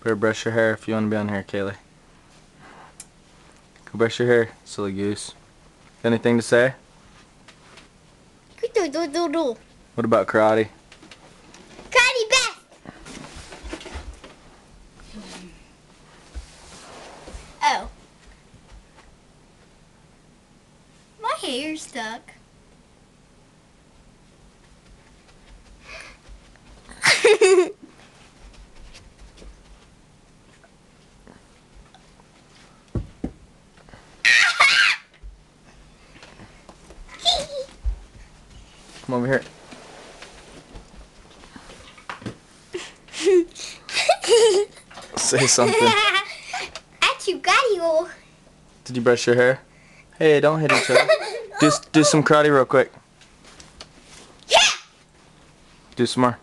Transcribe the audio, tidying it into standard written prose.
Better brush your hair if you want to be on here, Kaylee. Go brush your hair, silly goose. Anything to say? What about karate? Karate best! Oh. My hair's stuck. Come over here. Say something. Achoo, got you. Did you brush your hair? Hey, don't hit each other. Do some karate real quick. Yeah! Do some more.